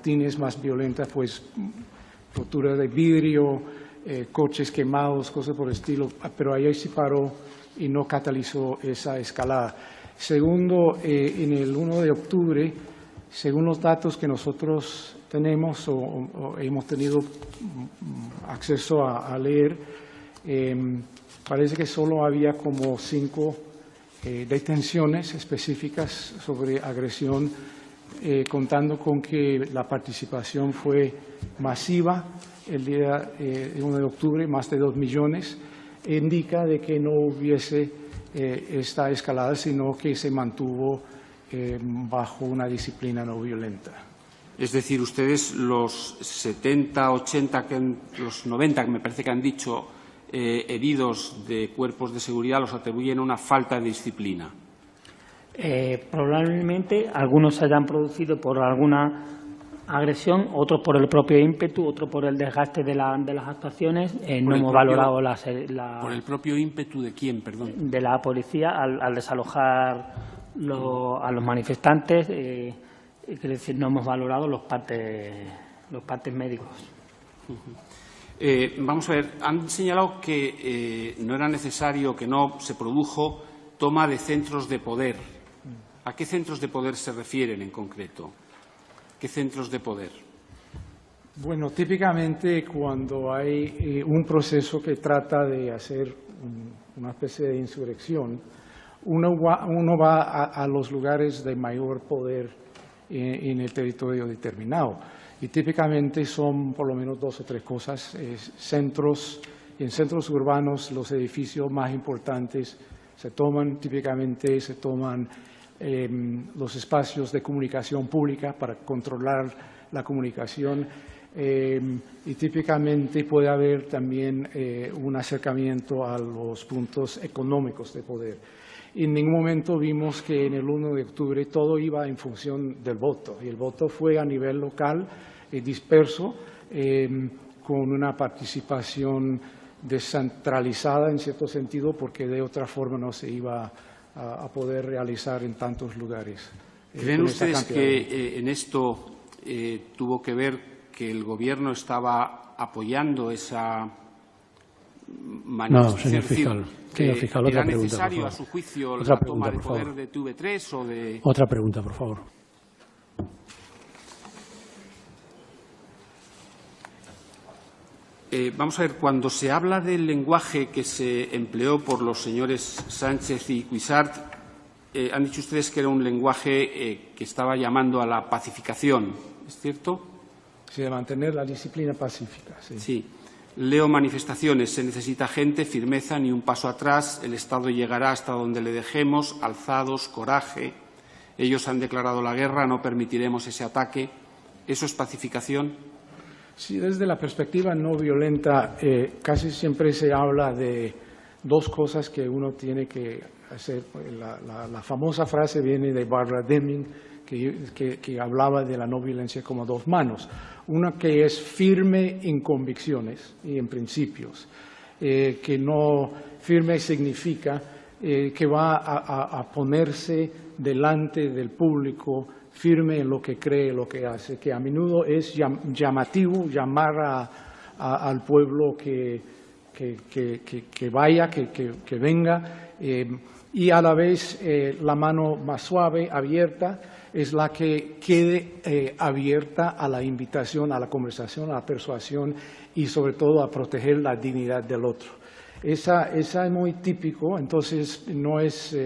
tienes más violentas, pues rotura de vidrio, coches quemados, cosas por el estilo, pero ahí se paró y no catalizó esa escalada. Segundo, en el 1 de octubre, según los datos que nosotros tenemos o hemos tenido acceso a leer, parece que solo había como 5 detenciones específicas sobre agresión, contando con que la participación fue masiva el día 1 de octubre, más de 2 millones, indica de que no hubiese esta escalada, sino que se mantuvo bajo una disciplina no violenta. Es decir, ustedes los 70, 80, los 90, que me parece que han dicho, heridos de cuerpos de seguridad, los atribuyen a una falta de disciplina. Probablemente algunos se hayan producido por alguna agresión, otros por el propio ímpetu, otros por el desgaste de las actuaciones. No hemos valorado ¿Por el propio ímpetu de quién, perdón? De la policía al desalojar a los manifestantes. Es decir, no hemos valorado los partes médicos. Vamos a ver, han señalado que no era necesario, que no se produjo toma de centros de poder. ¿A qué centros de poder se refieren en concreto? ¿Qué centros de poder? Bueno, típicamente cuando hay un proceso que trata de hacer una especie de insurrección, uno va a los lugares de mayor poder en el territorio determinado. Y típicamente son por lo menos 2 o 3 cosas. En centros urbanos los edificios más importantes típicamente se toman los espacios de comunicación pública para controlar la comunicación y típicamente puede haber también un acercamiento a los puntos económicos de poder. En ningún momento vimos que en el 1 de octubre todo iba en función del voto, y el voto fue a nivel local, disperso, con una participación descentralizada en cierto sentido, porque de otra forma no se iba a poder realizar en tantos lugares. ¿Creen ustedes que en esto tuvo que ver que el Gobierno estaba apoyando esa manifestación? No, señor fiscal, otra ¿Era pregunta, necesario, por a favor. su juicio, Otra la pregunta, toma de por poder favor. de TV3 o de...? Otra pregunta, por favor. Vamos a ver, cuando se habla del lenguaje que se empleó por los señores Sánchez y Cuixart, han dicho ustedes que era un lenguaje que estaba llamando a la pacificación, ¿es cierto? Sí, de mantener la disciplina pacífica. Sí. Sí. Leo manifestaciones. Se necesita gente, firmeza, ni un paso atrás. El Estado llegará hasta donde le dejemos. Alzados, coraje. Ellos han declarado la guerra, no permitiremos ese ataque. ¿Eso es pacificación? Sí, desde la perspectiva no violenta, casi siempre se habla de 2 cosas que uno tiene que hacer. La famosa frase viene de Barbara Deming, que hablaba de la no violencia como 2 manos. Una que es firme en convicciones y en principios, que no firme significa que va a ponerse delante del público firme en lo que cree, lo que hace, que a menudo es llamativo llamar al pueblo que vaya, que venga, y a la vez la mano más suave, abierta, es la que quede abierta a la invitación, a la conversación, a la persuasión y sobre todo a proteger la dignidad del otro. Esa es muy típico, entonces no es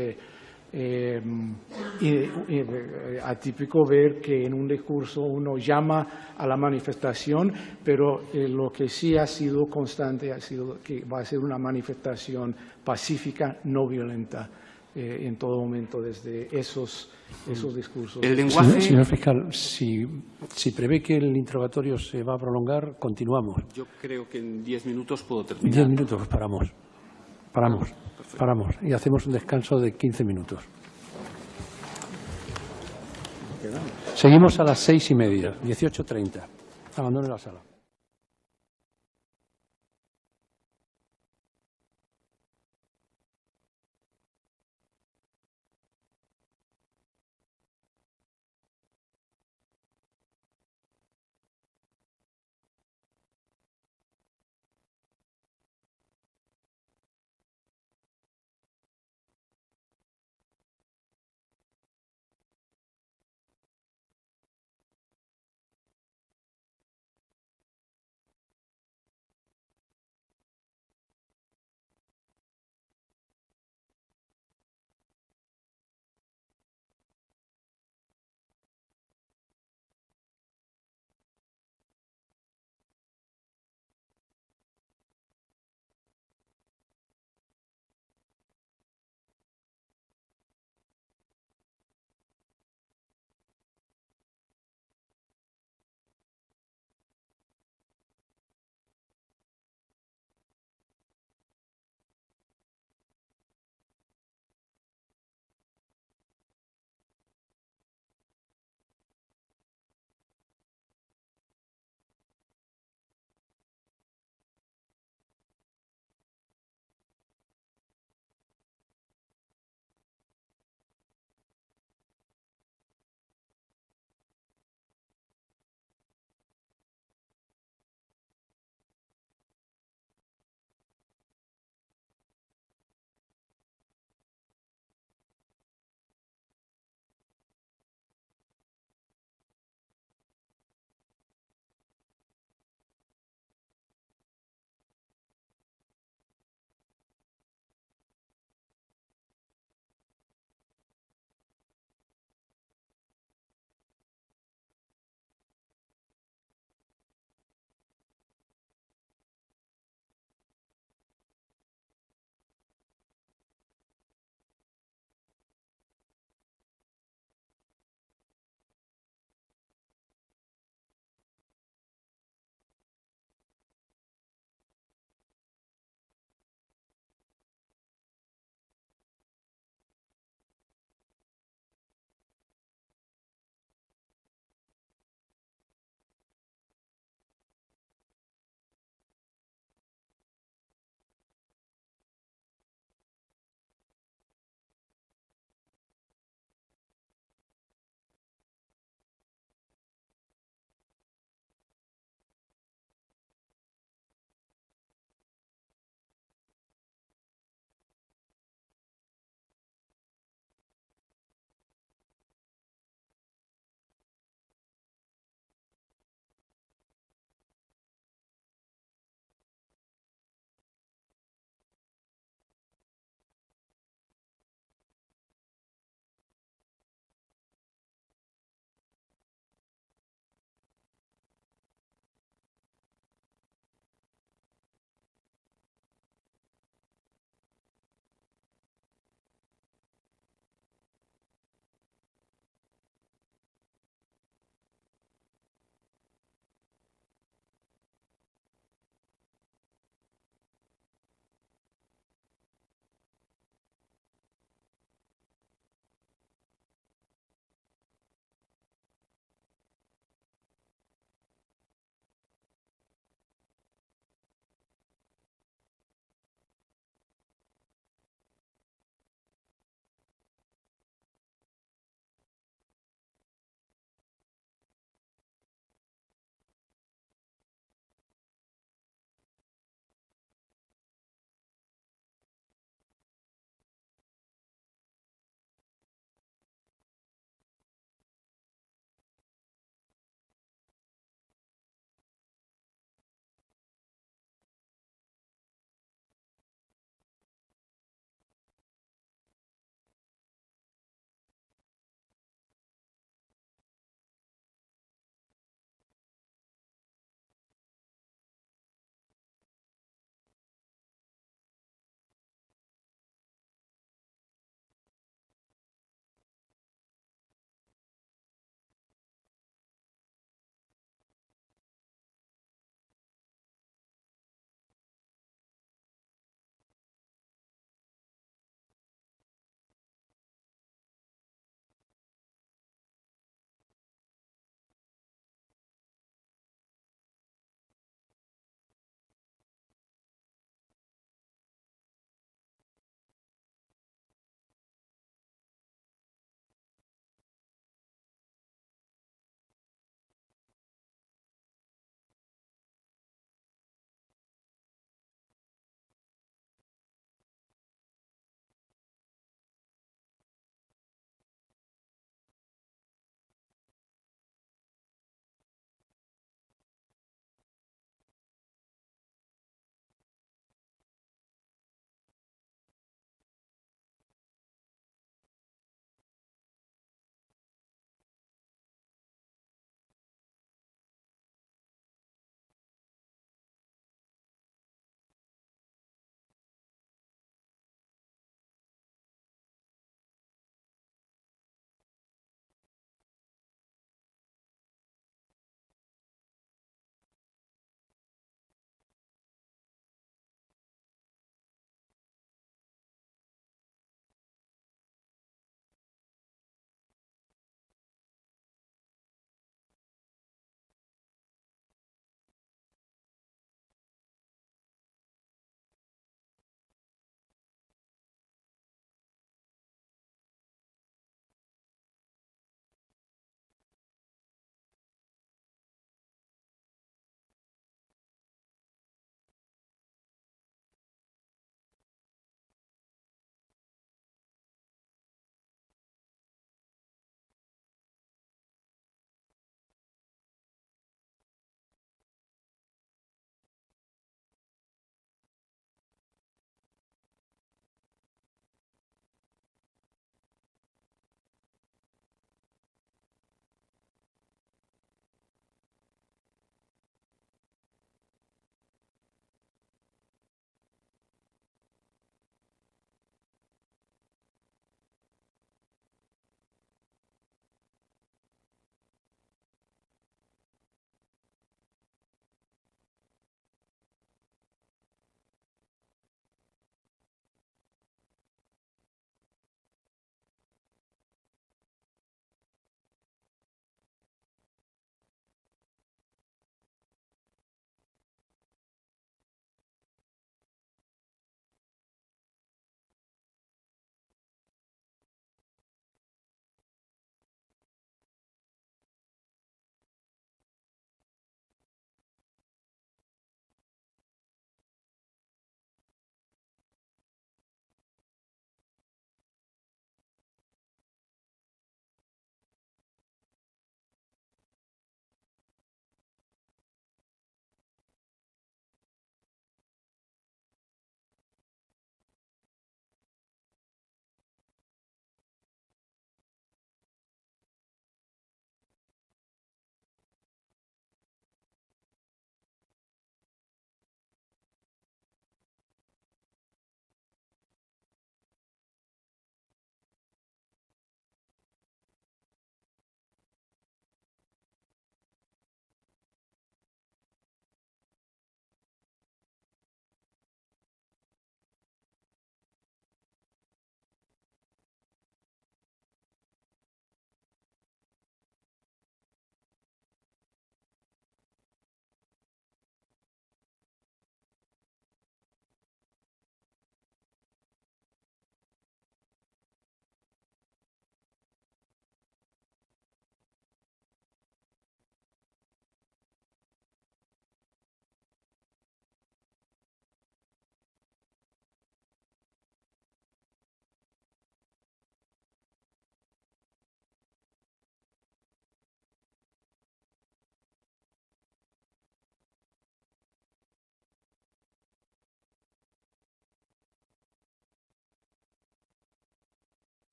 atípico ver que en un discurso uno llama a la manifestación, pero lo que sí ha sido constante ha sido que va a ser una manifestación pacífica, no violenta, en todo momento desde esos discursos. El lenguaje... Señor fiscal, si prevé que el interrogatorio se va a prolongar, continuamos. Yo creo que en 10 minutos puedo terminar. 10 minutos, pues paramos y hacemos un descanso de 15 minutos. Seguimos a las 6:30, 18:30. Abandone la sala.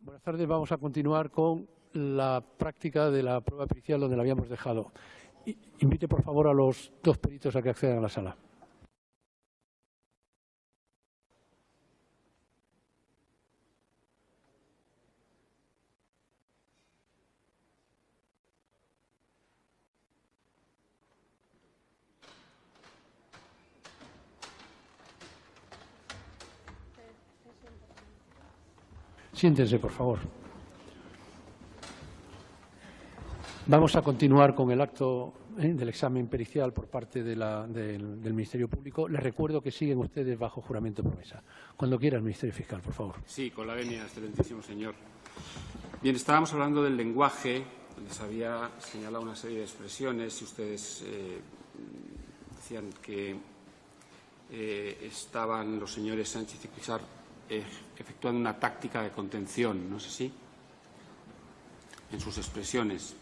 Buenas tardes. Vamos a continuar con la práctica de la prueba pericial donde la habíamos dejado. Invite, por favor, a los dos peritos a que accedan a la sala. Siéntense, por favor. Vamos a continuar con el acto del examen pericial por parte del Ministerio Público. Les recuerdo que siguen ustedes bajo juramento de promesa. Cuando quiera, el Ministerio Fiscal, por favor. Sí, con la venia, excelentísimo señor. Bien, estábamos hablando del lenguaje. Les había señalado una serie de expresiones y ustedes decían que estaban los señores Sánchez y Cuixart efectuando una táctica de contención, ¿no es así? En sus expresiones.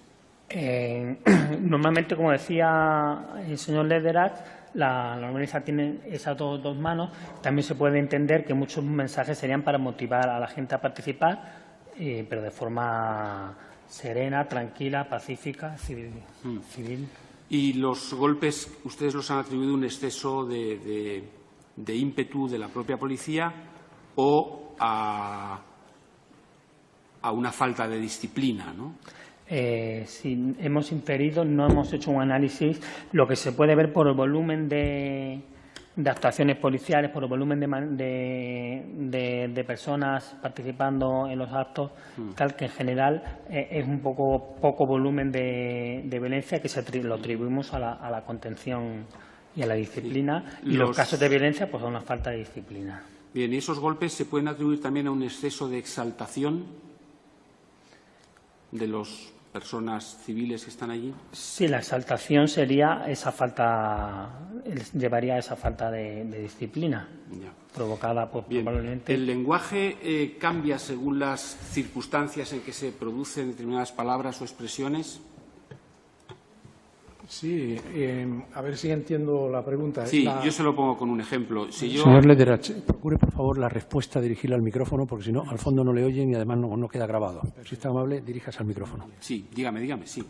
Normalmente, como decía el señor Lederach, la normaliza tiene esas dos manos. También se puede entender que muchos mensajes serían para motivar a la gente a participar, pero de forma serena, tranquila, pacífica, civil. ¿Y los golpes, ustedes los han atribuido un exceso de ímpetu de la propia policía o a una falta de disciplina, ¿no? Sí, hemos inferido, no hemos hecho un análisis. Lo que se puede ver por el volumen de actuaciones policiales, por el volumen de personas participando en los actos, tal que en general es un poco volumen de violencia que lo atribuimos a la contención y a la disciplina. Sí. Y los casos de violencia pues a una falta de disciplina. Bien, ¿y esos golpes se pueden atribuir también a un exceso de exaltación de las personas civiles que están allí? Sí, la exaltación sería esa falta, llevaría a esa falta de disciplina, ya, provocada probablemente. ¿El lenguaje cambia según las circunstancias en que se producen determinadas palabras o expresiones? Sí, a ver si entiendo la pregunta. Sí, yo se lo pongo con un ejemplo. Señor Lederach, procure por favor la respuesta dirigirla al micrófono, porque si no, al fondo no le oyen y además no queda grabado. Si está amable, diríjase al micrófono. Sí, dígame, sí.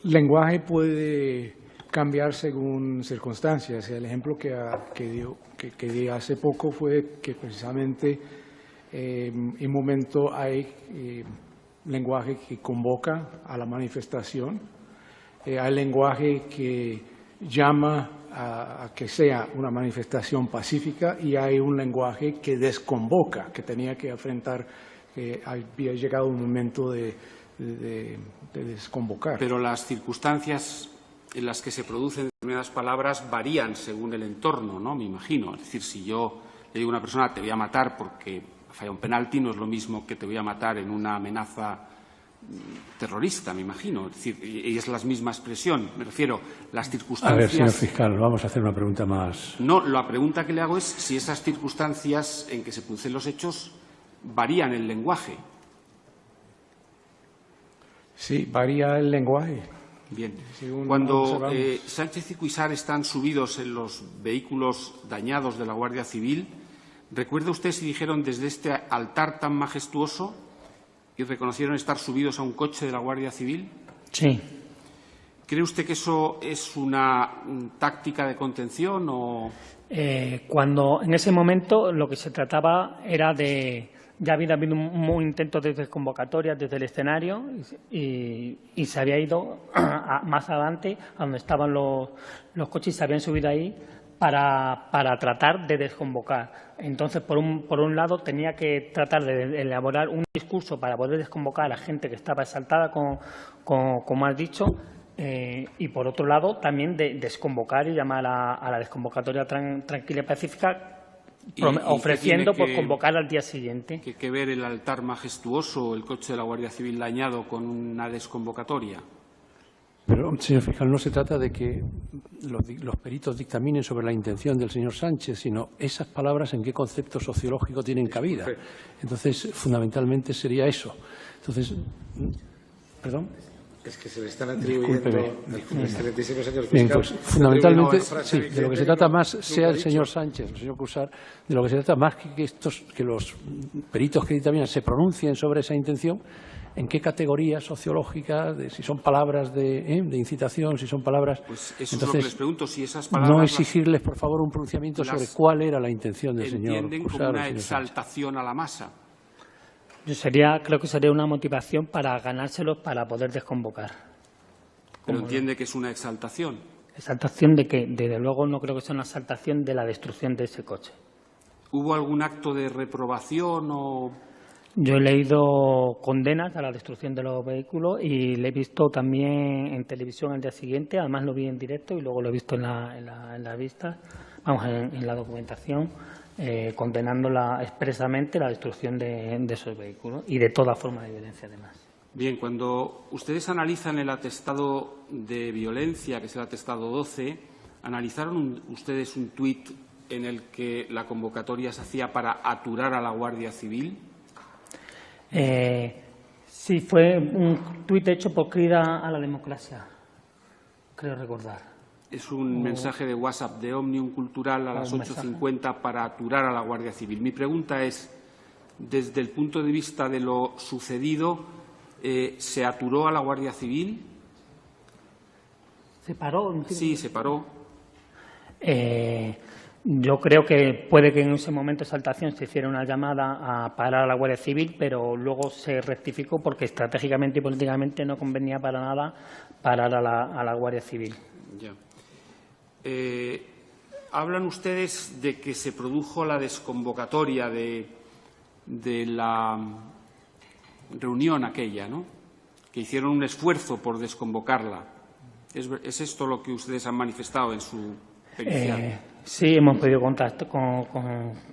Lenguaje puede cambiar según circunstancias. El ejemplo que di hace poco fue que precisamente en un momento hay lenguaje que convoca a la manifestación. Hay lenguaje que llama a que sea una manifestación pacífica y hay un lenguaje que desconvoca, que tenía que enfrentar, que había llegado un momento de desconvocar. Pero las circunstancias en las que se producen determinadas palabras varían según el entorno, ¿no? Me imagino. Es decir, si yo le digo a una persona te voy a matar porque falla un penalti, no es lo mismo que te voy a matar en una amenaza terrorista, me imagino. Es decir, y es la misma expresión. Me refiero, las circunstancias... A ver, señor fiscal, vamos a hacer una pregunta más. No, la pregunta que le hago es si esas circunstancias en que se producen los hechos varían el lenguaje. Sí, varía el lenguaje. Bien. Cuando Sánchez y Cuixart están subidos en los vehículos dañados de la Guardia Civil, ¿recuerda usted si dijeron desde este altar tan majestuoso y reconocieron estar subidos a un coche de la Guardia Civil? Sí. ¿Cree usted que eso es una táctica de contención o...? Cuando en ese momento lo que se trataba era de... Ya había habido un intento de desconvocatoria desde el escenario y se había ido más adelante a donde estaban los coches y se habían subido ahí para tratar de desconvocar. Entonces, por un lado, tenía que tratar de elaborar un discurso para poder desconvocar a la gente que estaba exaltada, como has dicho, y por otro lado, también de desconvocar y llamar a la desconvocatoria tranquila y pacífica, ofreciendo por convocar al día siguiente. ¿Qué que ver el altar majestuoso o el coche de la Guardia Civil dañado con una desconvocatoria? Pero, señor fiscal, no se trata de que los peritos dictaminen sobre la intención del señor Sánchez, sino esas palabras en qué concepto sociológico tienen cabida. Entonces, fundamentalmente sería eso. Entonces, ¿perdón? Es que se le están atribuyendo al excelentísimo señor Bien, fiscal. pues fundamentalmente, frase sí, de lo que se trata más, sea el señor Sánchez, el señor Cursar, de lo que se trata más que los peritos que dictaminan se pronuncien sobre esa intención, en qué categoría sociológica, si son palabras de incitación, si son palabras. Pues eso entonces, es lo que les pregunto, si esas palabras no exigirles, por favor, un pronunciamiento sobre cuál era la intención del señor entienden Cursar. como o una del señor Sánchez. exaltación a la masa. Creo que sería una motivación para ganárselos para poder desconvocar. Pero entiende que es una exaltación. Exaltación de que, desde luego, no creo que sea una exaltación de la destrucción de ese coche. ¿Hubo algún acto de reprobación o...? Yo he leído condenas a la destrucción de los vehículos y le he visto también en televisión al día siguiente, además lo vi en directo y luego lo he visto en la vista, en la documentación, condenándola expresamente la destrucción de esos vehículos y de toda forma de violencia además. Bien, cuando ustedes analizan el atestado de violencia, que es el atestado 12, ¿analizaron ustedes un tuit en el que la convocatoria se hacía para aturar a la Guardia Civil? Sí, fue un tuit hecho por Crida a la Democracia, creo recordar. Es un mensaje de WhatsApp de Òmnium Cultural a las 8:50 para aturar a la Guardia Civil. Mi pregunta es, desde el punto de vista de lo sucedido, ¿se aturó a la Guardia Civil? ¿Se paró? Sí, se paró. Yo creo que puede que en ese momento de exaltación se hiciera una llamada a parar a la Guardia Civil, pero luego se rectificó porque estratégicamente y políticamente no convenía para nada parar a la Guardia Civil. Ya. Hablan ustedes de que se produjo la desconvocatoria de la reunión aquella, ¿no? Que hicieron un esfuerzo por desconvocarla. ¿Es esto lo que ustedes han manifestado en su pericial? Sí, hemos podido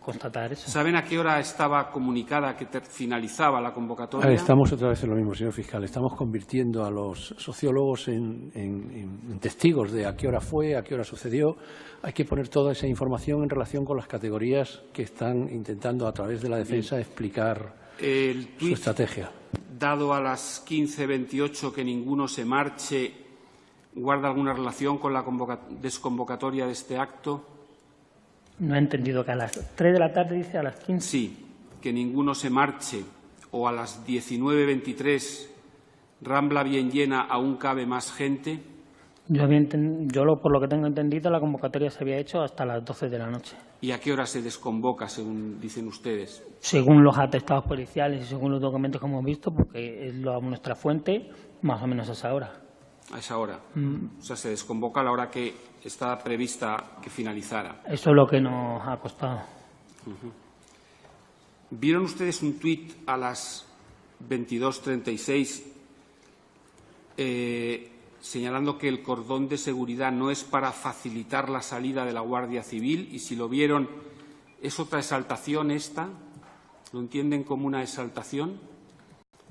constatar eso. ¿Saben a qué hora estaba comunicada que finalizaba la convocatoria? Estamos otra vez en lo mismo, señor fiscal. Estamos convirtiendo a los sociólogos en testigos de a qué hora fue, a qué hora sucedió. Hay que poner toda esa información en relación con las categorías que están intentando, a través de la defensa, explicar su estrategia. Dado a las 15:28 que ninguno se marche, ¿guarda alguna relación con la desconvocatoria de este acto? No he entendido que a las 3 de la tarde dice a las 15. Sí, que ninguno se marche, o a las 19:23, Rambla bien llena, aún cabe más gente. Por lo que tengo entendido, la convocatoria se había hecho hasta las 12 de la noche. ¿Y a qué hora se desconvoca, según dicen ustedes? Según los atestados policiales y según los documentos que hemos visto, porque es nuestra fuente, más o menos a esa hora. A esa hora. O sea, se desconvoca a la hora que está prevista que finalizara. Eso es lo que nos ha costado. ¿Vieron ustedes un tuit a las 22:36 señalando que el cordón de seguridad no es para facilitar la salida de la Guardia Civil? Y si lo vieron, ¿es otra exaltación esta? ¿Lo entienden como una exaltación?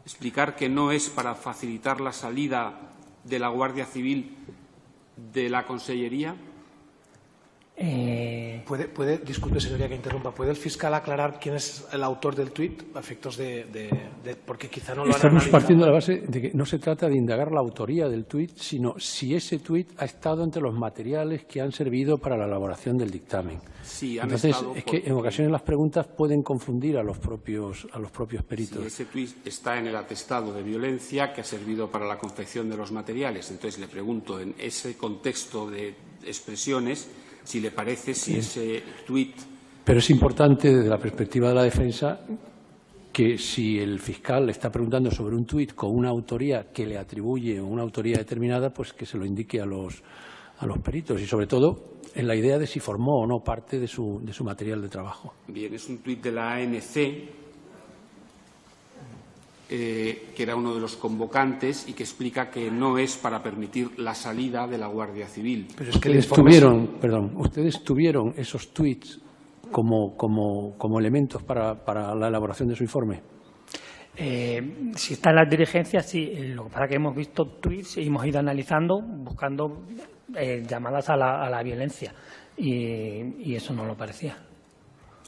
Explicar que no es para facilitar la salida de la Guardia Civil de la Consellería. Disculpe, señoría, que interrumpa. ¿Puede el fiscal aclarar quién es el autor del tuit a efectos porque quizá no lo han Estamos analizado? partiendo de la base de que no se trata de indagar la autoría del tuit, sino si ese tuit ha estado entre los materiales que han servido para la elaboración del dictamen. Sí, han Entonces, estado es que en ocasiones las preguntas pueden confundir a los propios peritos. Sí, ese tuit está en el atestado de violencia que ha servido para la confección de los materiales. Entonces, le pregunto, en ese contexto de expresiones, si le parece, si ese tuit... Pero es importante, desde la perspectiva de la defensa, que si el fiscal le está preguntando sobre un tuit con una autoría que le atribuye una autoría determinada, pues que se lo indique a los peritos y, sobre todo, en la idea de si formó o no parte de su material de trabajo. Bien, es un tuit de la ANC, que era uno de los convocantes y que explica que no es para permitir la salida de la Guardia Civil. Pero es que ¿Ustedes tuvieron esos tuits como elementos para la elaboración de su informe? Si está en las dirigencias, sí. Lo que pasa es que hemos visto tuits y hemos ido analizando, buscando llamadas a la violencia. Y eso no lo parecía.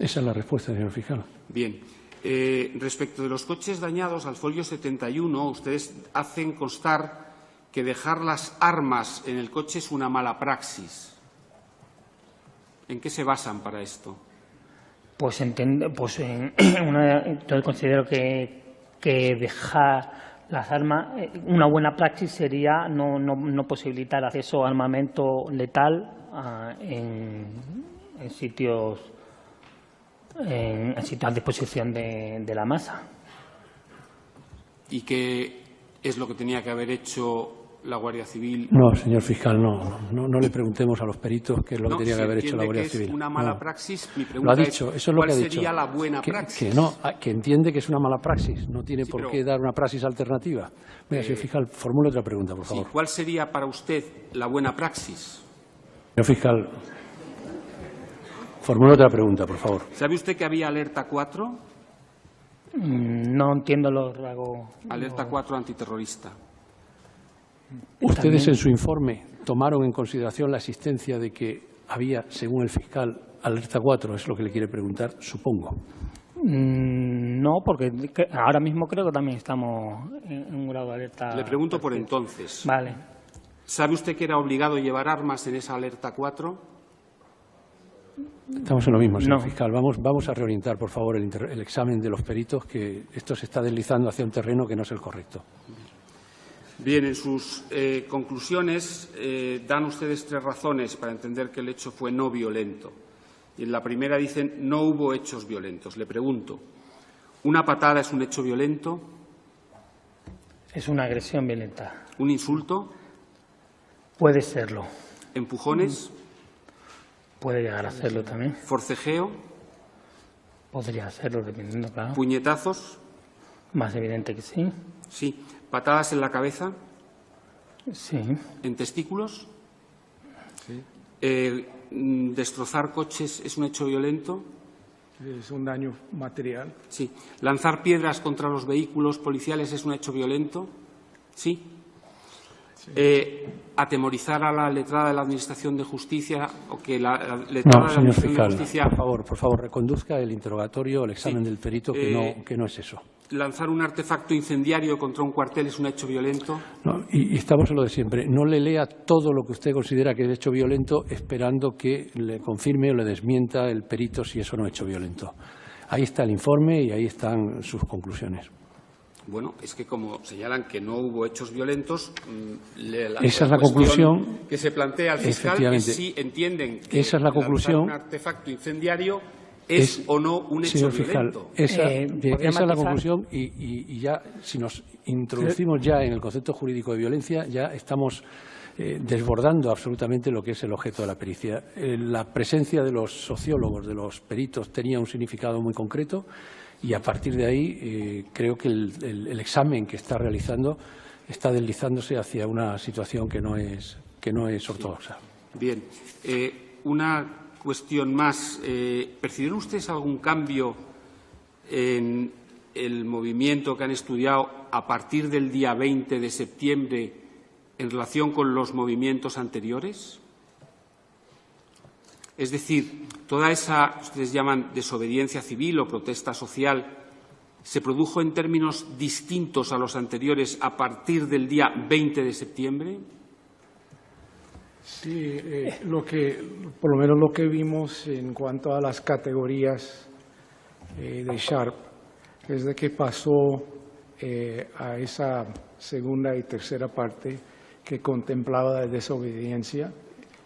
Esa es la respuesta, señor fiscal. Bien. Respecto de los coches dañados, al folio 71, ustedes hacen constar que dejar las armas en el coche es una mala praxis. ¿En qué se basan para esto? Pues yo considero que dejar las armas, una buena praxis sería no posibilitar acceso a armamento letal en sitios a disposición de la masa. ¿Y qué es lo que tenía que haber hecho la Guardia Civil? No, señor fiscal, no le preguntemos a los peritos qué es lo que tenía que haber hecho la Guardia Civil. ¿Es una mala praxis? Mi Lo pregunta ha dicho, eso es lo que ha dicho. ¿Cuál sería la buena praxis? Que entiende que es una mala praxis, no tiene por qué dar una praxis alternativa. Venga, señor fiscal, formule otra pregunta, por favor. Sí, ¿cuál sería para usted la buena praxis? Señor fiscal, formule otra pregunta, por favor. ¿Sabe usted que había alerta 4? No entiendo los rasgos. Alerta 4 antiterrorista. ¿Ustedes en su informe tomaron en consideración la existencia de que había, según el fiscal, alerta 4? Es lo que le quiere preguntar, supongo. No, porque ahora mismo creo que también estamos en un grado de alerta. Le pregunto por entonces. Vale. ¿Sabe usted que era obligado llevar armas en esa alerta 4? Estamos en lo mismo, señor No. fiscal. Vamos a reorientar, por favor, el examen de los peritos, que esto se está deslizando hacia un terreno que no es el correcto. Bien, en sus conclusiones dan ustedes 3 razones para entender que el hecho fue no violento. Y en la primera dicen no hubo hechos violentos. Le pregunto, ¿una patada es un hecho violento? Es una agresión violenta. ¿Un insulto? Puede serlo. ¿Empujones? Puede llegar a serlo también. ¿Forcejeo? Podría serlo, dependiendo, claro. ¿Puñetazos? Más evidente que sí. Sí. ¿Patadas en la cabeza? Sí. ¿En testículos? ¿Destrozar coches es un hecho violento? Es un daño material. Sí. ¿Lanzar piedras contra los vehículos policiales es un hecho violento? Sí. ¿Atemorizar a la letrada de la Administración de Justicia o que la letrada No, de la señor Administración de fiscal, Justicia por favor, reconduzca el interrogatorio, el examen Sí. del perito, que no es eso. lanzar un artefacto incendiario contra un cuartel es un hecho violento? No, y estamos en lo de siempre. No le lea todo lo que usted considera que es hecho violento esperando que le confirme o le desmienta el perito si eso no es hecho violento. Ahí está el informe y ahí están sus conclusiones. Bueno, es que como señalan que no hubo hechos violentos, esa es la conclusión que se plantea al fiscal, es si entienden que esa es la conclusión, un artefacto incendiario es o no un hecho señor fiscal, violento. Esa es la matizar? conclusión y ya, si nos introducimos ya en el concepto jurídico de violencia, ya estamos desbordando absolutamente lo que es el objeto de la pericia. La presencia de los sociólogos, de los peritos, tenía un significado muy concreto y a partir de ahí creo que el examen que está realizando está deslizándose hacia una situación que no es ortodoxa. Bien. Una cuestión más. ¿Percibieron ustedes algún cambio en el movimiento que han estudiado a partir del día 20 de septiembre en relación con los movimientos anteriores? Es decir, toda esa, ustedes llaman desobediencia civil o protesta social, ¿se produjo en términos distintos a los anteriores a partir del día 20 de septiembre? Sí, por lo menos lo que vimos en cuanto a las categorías de Sharp, es de que pasó a esa segunda y tercera parte que contemplaba la desobediencia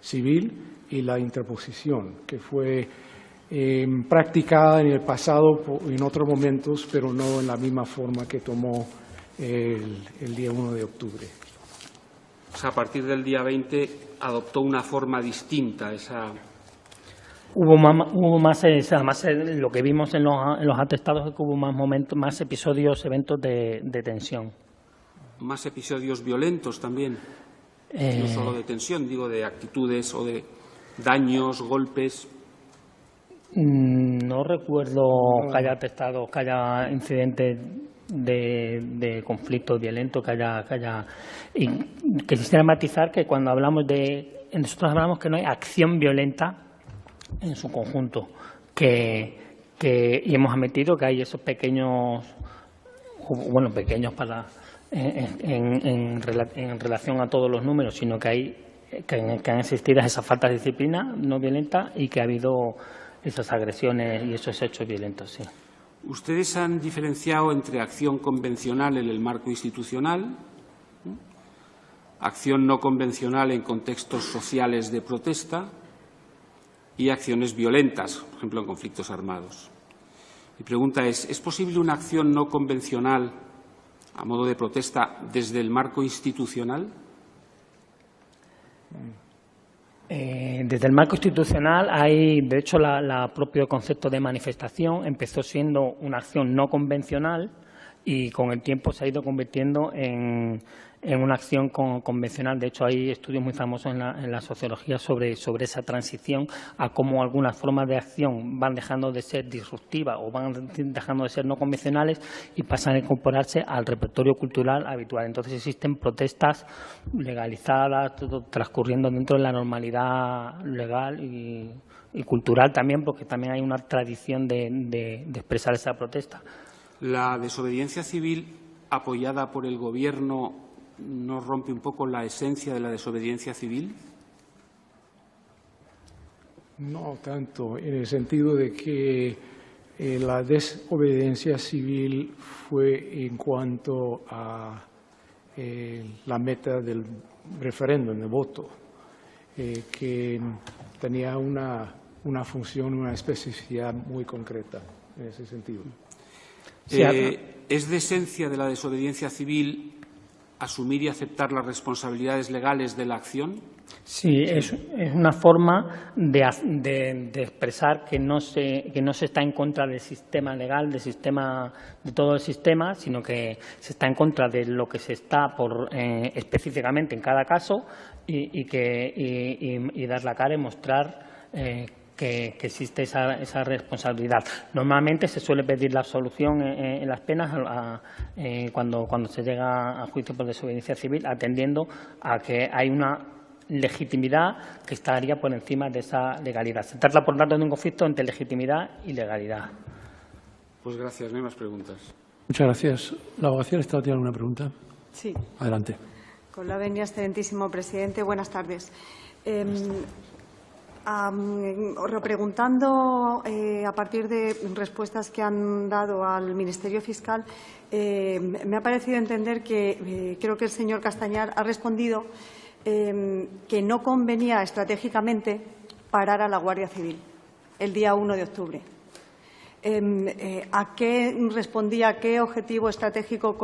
civil y la interposición, que fue practicada en el pasado en otros momentos, pero no en la misma forma que tomó el día 1 de octubre. O sea, a partir del día 20 adoptó una forma distinta esa. Hubo más, además lo que vimos en los atestados es que hubo más momentos, más episodios, eventos de tensión. Más episodios violentos también, no solo de tensión, digo de actitudes o de daños, golpes. No recuerdo que haya atestado, que haya incidentes de conflictos violentos, y que quisiera matizar que cuando hablamos nosotros hablamos que no hay acción violenta en su conjunto, y hemos admitido que hay esos pequeños para en relación a todos los números, sino que han existido esas faltas de disciplina no violenta y que ha habido esas agresiones y esos hechos violentos, sí. Ustedes han diferenciado entre acción convencional en el marco institucional, acción no convencional en contextos sociales de protesta y acciones violentas, por ejemplo, en conflictos armados. Mi pregunta ¿es posible una acción no convencional a modo de protesta desde el marco institucional? Desde el marco institucional hay, de hecho, el propio concepto de manifestación empezó siendo una acción no convencional y con el tiempo se ha ido convirtiendo en una acción convencional. De hecho, hay estudios muy famosos en la sociología sobre esa transición a cómo algunas formas de acción van dejando de ser disruptivas o van dejando de ser no convencionales y pasan a incorporarse al repertorio cultural habitual. Entonces existen protestas legalizadas, todo transcurriendo dentro de la normalidad legal y cultural también, porque también hay una tradición de expresar esa protesta. ¿La desobediencia civil apoyada por el Gobierno no rompe un poco la esencia de la desobediencia civil? No tanto, en el sentido de que la desobediencia civil fue en cuanto a la meta del referéndum, del voto, que tenía una función, una especificidad muy concreta en ese sentido. ¿Es de esencia de la desobediencia civil asumir y aceptar las responsabilidades legales de la acción? Sí, es una forma de expresar que no se está en contra del sistema legal, de todo el sistema, sino que se está en contra de lo que se está específicamente en cada caso y dar la cara y mostrar que existe esa responsabilidad. Normalmente se suele pedir la absolución en las penas cuando se llega a juicio por desobediencia civil, atendiendo a que hay una legitimidad que estaría por encima de esa legalidad. Se trata, por tanto, de un conflicto entre legitimidad y legalidad. Pues gracias, no hay más preguntas. Muchas gracias. ¿La abogacía Estado tiene alguna pregunta? Sí. Adelante. Con la venia, excelentísimo presidente. Buenas tardes. Repreguntando a partir de respuestas que han dado al Ministerio Fiscal, me ha parecido entender que creo que el señor Castañar ha respondido que no convenía estratégicamente parar a la Guardia Civil el día 1 de octubre. ¿A qué respondía, a qué objetivo estratégico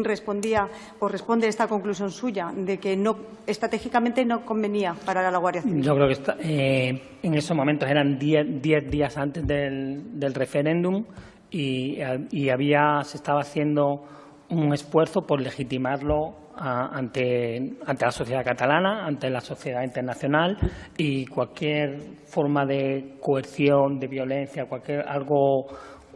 respondía o responde esta conclusión suya de que estratégicamente no convenía parar a la Guardia Civil? Yo creo que en esos momentos eran 10 días antes del referéndum y se estaba haciendo un esfuerzo por legitimarlo ante la sociedad catalana, ante la sociedad internacional, y cualquier forma de coerción, de violencia, algo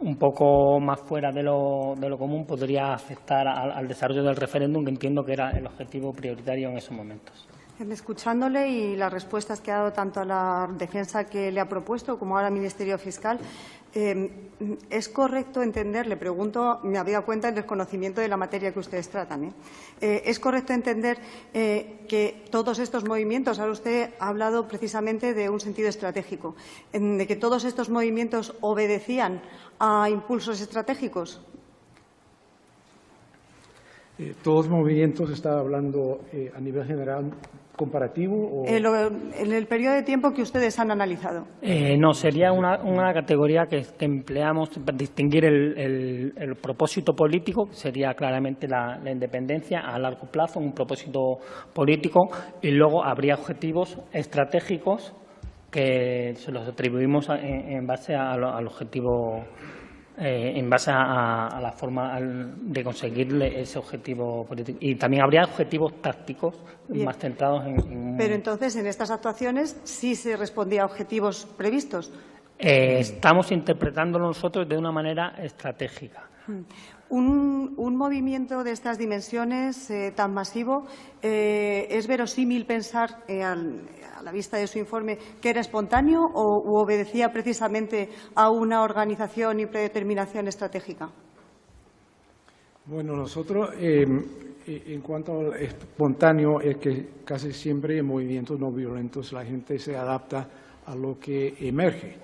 un poco más fuera de lo común podría afectar al desarrollo del referéndum, que entiendo que era el objetivo prioritario en esos momentos. Escuchándole y las respuestas que ha dado tanto a la defensa que le ha propuesto como ahora al Ministerio Fiscal, ¿es correcto entender, le pregunto, me había cuenta del desconocimiento de la materia que ustedes tratan, ¿es correcto entender que todos estos movimientos, ahora usted ha hablado precisamente de un sentido estratégico, de que todos estos movimientos obedecían a impulsos estratégicos? ¿Todos los movimientos estaba hablando a nivel general comparativo? En el periodo de tiempo que ustedes han analizado. No, sería una categoría que empleamos para distinguir el propósito político, que sería claramente la independencia a largo plazo, un propósito político, y luego habría objetivos estratégicos que se los atribuimos en base al objetivo, en base a la forma de conseguir ese objetivo político. Y también habría objetivos tácticos. Bien. Más centrados en... Pero entonces, en estas actuaciones sí se respondía a objetivos previstos. Estamos interpretándolo nosotros de una manera estratégica. Un movimiento de estas dimensiones tan masivo, ¿es verosímil pensar, a la vista de su informe, que era espontáneo u obedecía precisamente a una organización y predeterminación estratégica? Bueno, nosotros en cuanto al espontáneo, es que casi siempre en movimientos no violentos la gente se adapta a lo que emerge.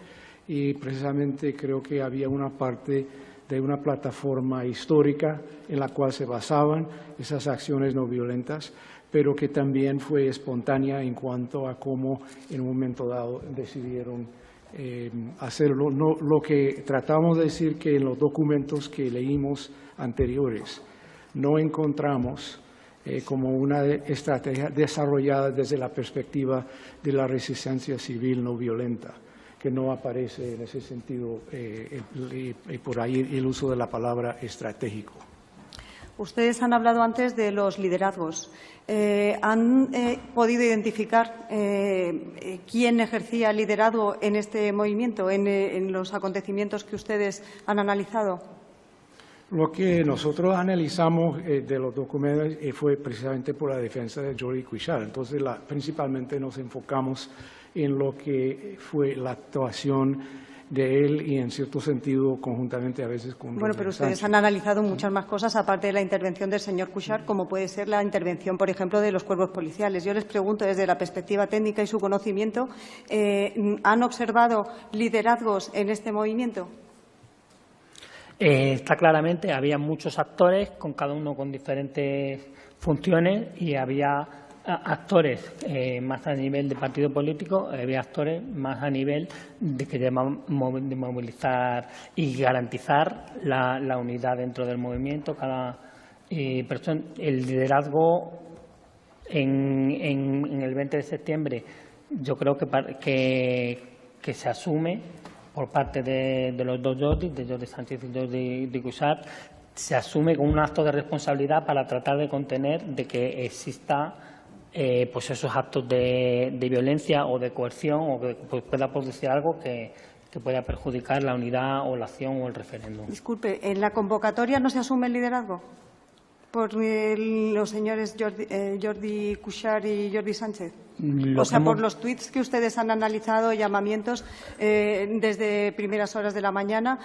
Y precisamente creo que había una parte de una plataforma histórica en la cual se basaban esas acciones no violentas, pero que también fue espontánea en cuanto a cómo en un momento dado decidieron hacerlo. No, lo que tratamos de decir que en los documentos que leímos anteriores no encontramos como una estrategia desarrollada desde la perspectiva de la resistencia civil no violenta, que no aparece en ese sentido por ahí el uso de la palabra estratégico. Ustedes han hablado antes de los liderazgos. ¿Han podido identificar quién ejercía liderazgo en este movimiento, en los acontecimientos que ustedes han analizado? Lo que nosotros analizamos de los documentos fue precisamente por la defensa de Jordi Cuixart. Entonces, principalmente nos enfocamos en lo que fue la actuación de él y, en cierto sentido, conjuntamente a veces con... Bueno, pero ustedes han analizado muchas más cosas aparte de la intervención del señor Cuixart, como puede ser la intervención, por ejemplo, de los cuerpos policiales. Yo les pregunto, desde la perspectiva técnica y su conocimiento, ¿han observado liderazgos en este movimiento? Está claramente, había muchos actores, con cada uno con diferentes funciones, y había actores más a nivel de partido político, había actores más a nivel de que de movilizar y garantizar la unidad dentro del movimiento. Cada persona, el liderazgo en el 20 de septiembre, yo creo que se asume por parte de los dos Jordi, de Jordi Sánchez y Jordi Cuixart, se asume como un acto de responsabilidad para tratar de contener de que exista pues esos actos de violencia o de coerción, o que pueda producir algo que pueda perjudicar la unidad o la acción o el referéndum. Disculpe, ¿en la convocatoria no se asume el liderazgo por los señores Jordi Cuixart y Jordi Sánchez? O sea, por los tuits que ustedes han analizado, llamamientos desde primeras horas de la mañana,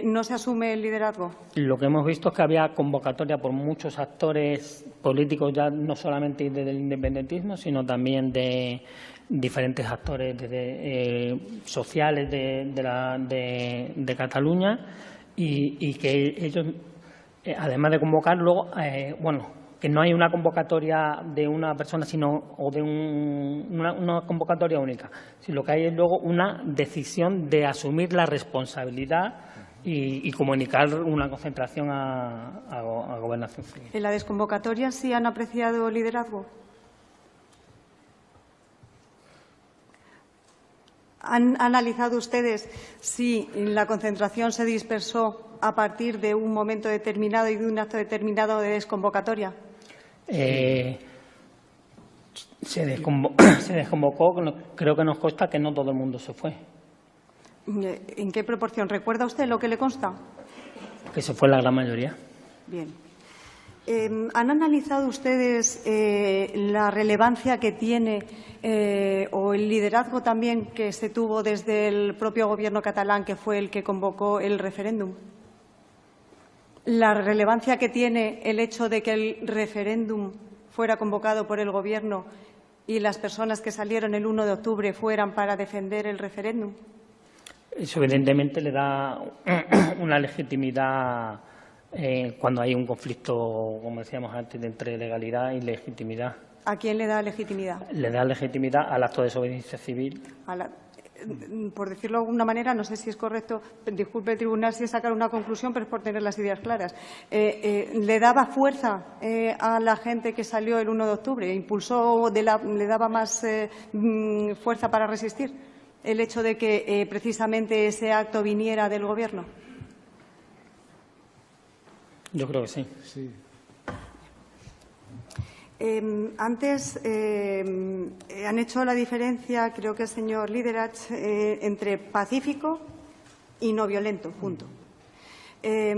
¿no se asume el liderazgo? Lo que hemos visto es que había convocatoria por muchos actores políticos, ya no solamente del independentismo, sino también de diferentes actores sociales de Cataluña, y que ellos, además de convocarlo, que no hay una convocatoria de una persona o de una convocatoria única, sino que hay luego una decisión de asumir la responsabilidad y comunicar una concentración a Gobernación Civil. ¿En la desconvocatoria sí han apreciado liderazgo? ¿Han analizado ustedes si la concentración se dispersó a partir de un momento determinado y de un acto determinado de desconvocatoria? Se desconvocó, creo que nos consta que no todo el mundo se fue. ¿En qué proporción? ¿Recuerda usted lo que le consta? Que se fue la gran mayoría. Bien. ¿Han analizado ustedes la relevancia que tiene o el liderazgo también que se tuvo desde el propio Gobierno catalán, que fue el que convocó el referéndum? La relevancia que tiene el hecho de que el referéndum fuera convocado por el Gobierno y las personas que salieron el 1 de octubre fueran para defender el referéndum. Eso evidentemente le da una legitimidad cuando hay un conflicto, como decíamos antes, entre legalidad y legitimidad. ¿A quién le da legitimidad? Le da legitimidad al acto de desobediencia civil. Por decirlo de alguna manera, no sé si es correcto, disculpe el tribunal si es sacar una conclusión, pero es por tener las ideas claras. ¿Le daba fuerza a la gente que salió el 1 de octubre? ¿Le daba más fuerza para resistir el hecho de que precisamente ese acto viniera del Gobierno? Yo creo que sí. Sí. Antes han hecho la diferencia, creo que el señor Liderach, entre pacífico y no violento, punto.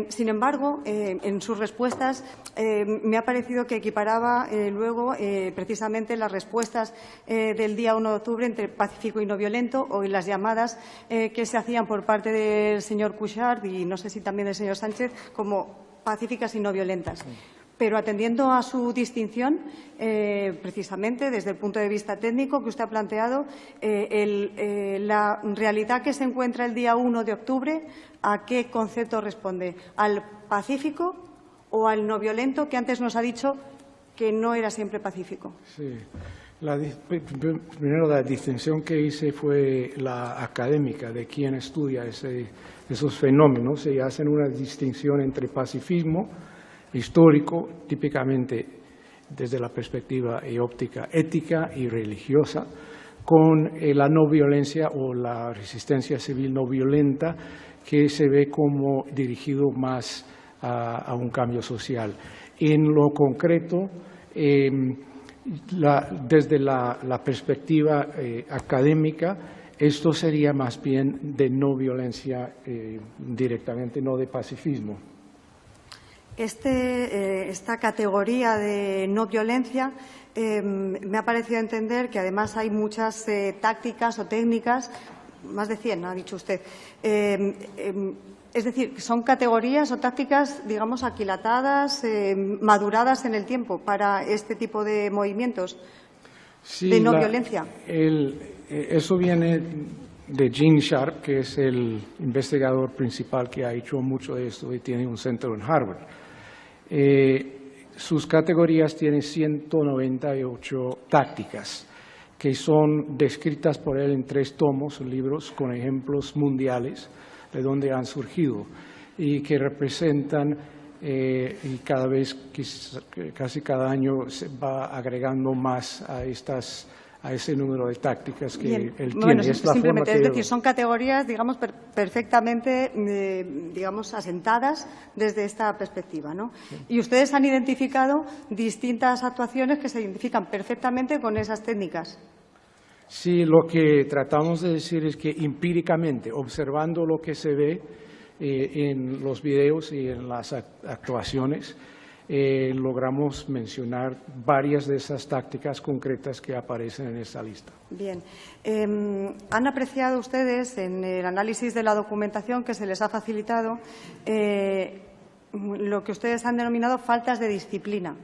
Sin embargo, en sus respuestas me ha parecido que equiparaba luego precisamente las respuestas del día 1 de octubre entre pacífico y no violento, o en las llamadas que se hacían por parte del señor Cuixart y no sé si también del señor Sánchez como pacíficas y no violentas. Pero atendiendo a su distinción, precisamente desde el punto de vista técnico que usted ha planteado, la realidad que se encuentra el día 1 de octubre, ¿a qué concepto responde? ¿Al pacífico o al no violento, que antes nos ha dicho que no era siempre pacífico? Sí. Primero, la distinción que hice fue la académica de quien estudia esos fenómenos. Se hacen una distinción entre pacifismo histórico, típicamente desde la perspectiva y óptica ética y religiosa, con la no violencia o la resistencia civil no violenta, que se ve como dirigido más a un cambio social. En lo concreto, desde la perspectiva académica, esto sería más bien de no violencia directamente, no de pacifismo. Esta categoría de no violencia me ha parecido entender que además hay muchas tácticas o técnicas, más de 100, ha dicho usted. Es decir, son categorías o tácticas, digamos, aquilatadas, maduradas en el tiempo para este tipo de movimientos de no violencia. Eso viene de Gene Sharp, que es el investigador principal que ha hecho mucho de esto y tiene un centro en Harvard. Sus categorías tienen 198 tácticas que son descritas por él en 3 tomos, libros con ejemplos mundiales de dónde han surgido y que representan, y cada vez, casi cada año, se va agregando más a ese número de tácticas que él tiene. Bueno, es la simplemente, forma es decir, son categorías, digamos, perfectamente, digamos, asentadas desde esta perspectiva, ¿no? Sí. Y ustedes han identificado distintas actuaciones que se identifican perfectamente con esas técnicas. Sí, lo que tratamos de decir es que empíricamente, observando lo que se ve en los videos y en las actuaciones, logramos mencionar varias de esas tácticas concretas que aparecen en esta lista. Bien. ¿Han apreciado ustedes en el análisis de la documentación que se les ha facilitado lo que ustedes han denominado faltas de disciplina?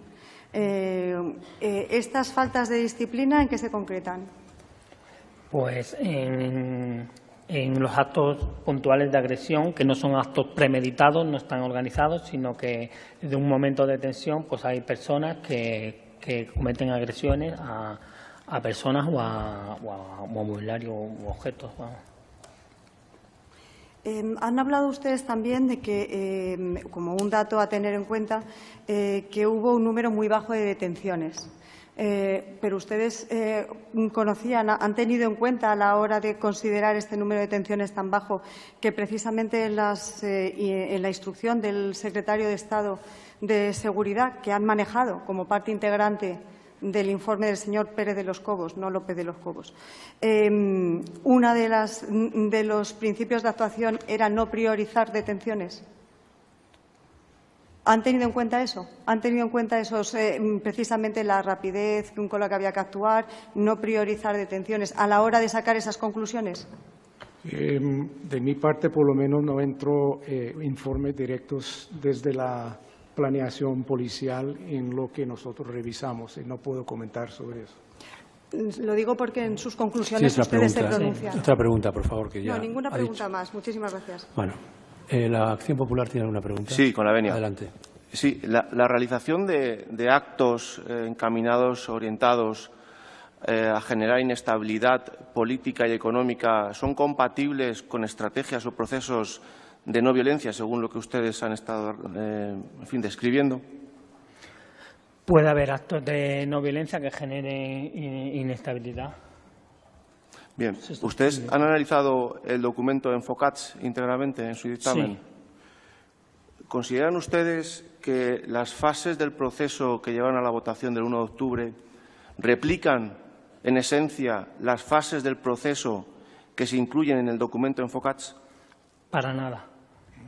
¿Estas faltas de disciplina en qué se concretan? Pues en los actos puntuales de agresión, que no son actos premeditados, no están organizados, sino que de un momento de tensión pues hay personas que cometen agresiones a personas o a mobiliario u objetos. Vamos. Han hablado ustedes también de que, como un dato a tener en cuenta, que hubo un número muy bajo de detenciones. Pero ustedes han tenido en cuenta a la hora de considerar este número de detenciones tan bajo que precisamente en la instrucción del secretario de Estado de Seguridad, que han manejado como parte integrante del informe del señor Pérez de los Cobos, no López de los Cobos, uno de los principios de actuación era no priorizar detenciones? ¿Han tenido en cuenta eso? ¿Han tenido en cuenta precisamente la rapidez con la que había que actuar, no priorizar detenciones a la hora de sacar esas conclusiones? De mi parte, por lo menos, no entró informes directos desde la planeación policial en lo que nosotros revisamos y no puedo comentar sobre eso. Lo digo porque en sus conclusiones ustedes se pronuncian. Sí. Otra pregunta, por favor. Que ya no, ninguna pregunta más. Muchísimas gracias. Bueno. ¿La Acción Popular tiene alguna pregunta? Sí, con la venia. Adelante. Sí, la realización de actos encaminados, orientados a generar inestabilidad política y económica, ¿son compatibles con estrategias o procesos de no violencia, según lo que ustedes han estado describiendo? Puede haber actos de no violencia que generen inestabilidad. Bien, ¿ustedes han analizado el documento Enfocats íntegramente en su dictamen? Sí. ¿Consideran ustedes que las fases del proceso que llevan a la votación del 1 de octubre replican, en esencia, las fases del proceso que se incluyen en el documento Enfocats? Para nada.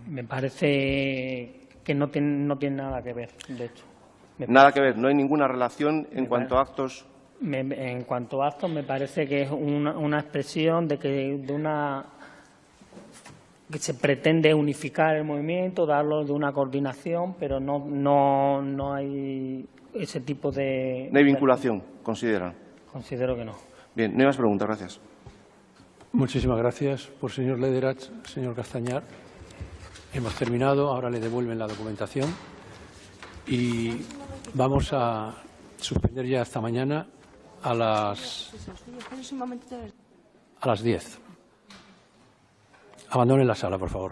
Me parece que no tiene nada que ver, de hecho. Nada que ver, no hay ninguna relación en cuanto a actos. En cuanto a actos, me parece que es una expresión de que se pretende unificar el movimiento, darlo de una coordinación, pero no hay ese tipo de... No hay vinculación, consideran. Considero que no. Bien, no hay más preguntas. Gracias. Muchísimas gracias. Por señor Lederach, señor Castañar. Hemos terminado. Ahora le devuelven la documentación. Y vamos a suspender ya hasta mañana a las 10. Abandonen la sala, por favor.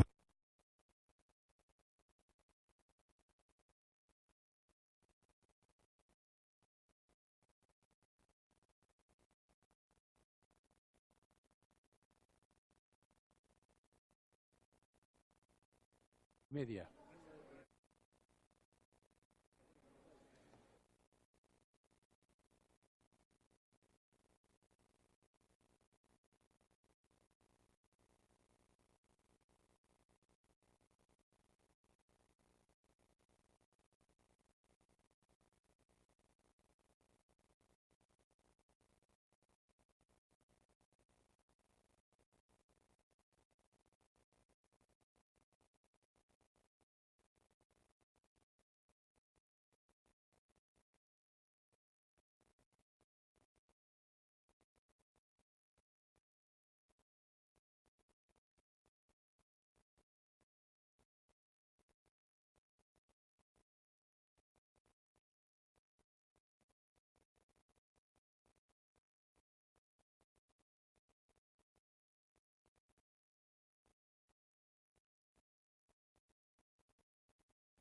Media.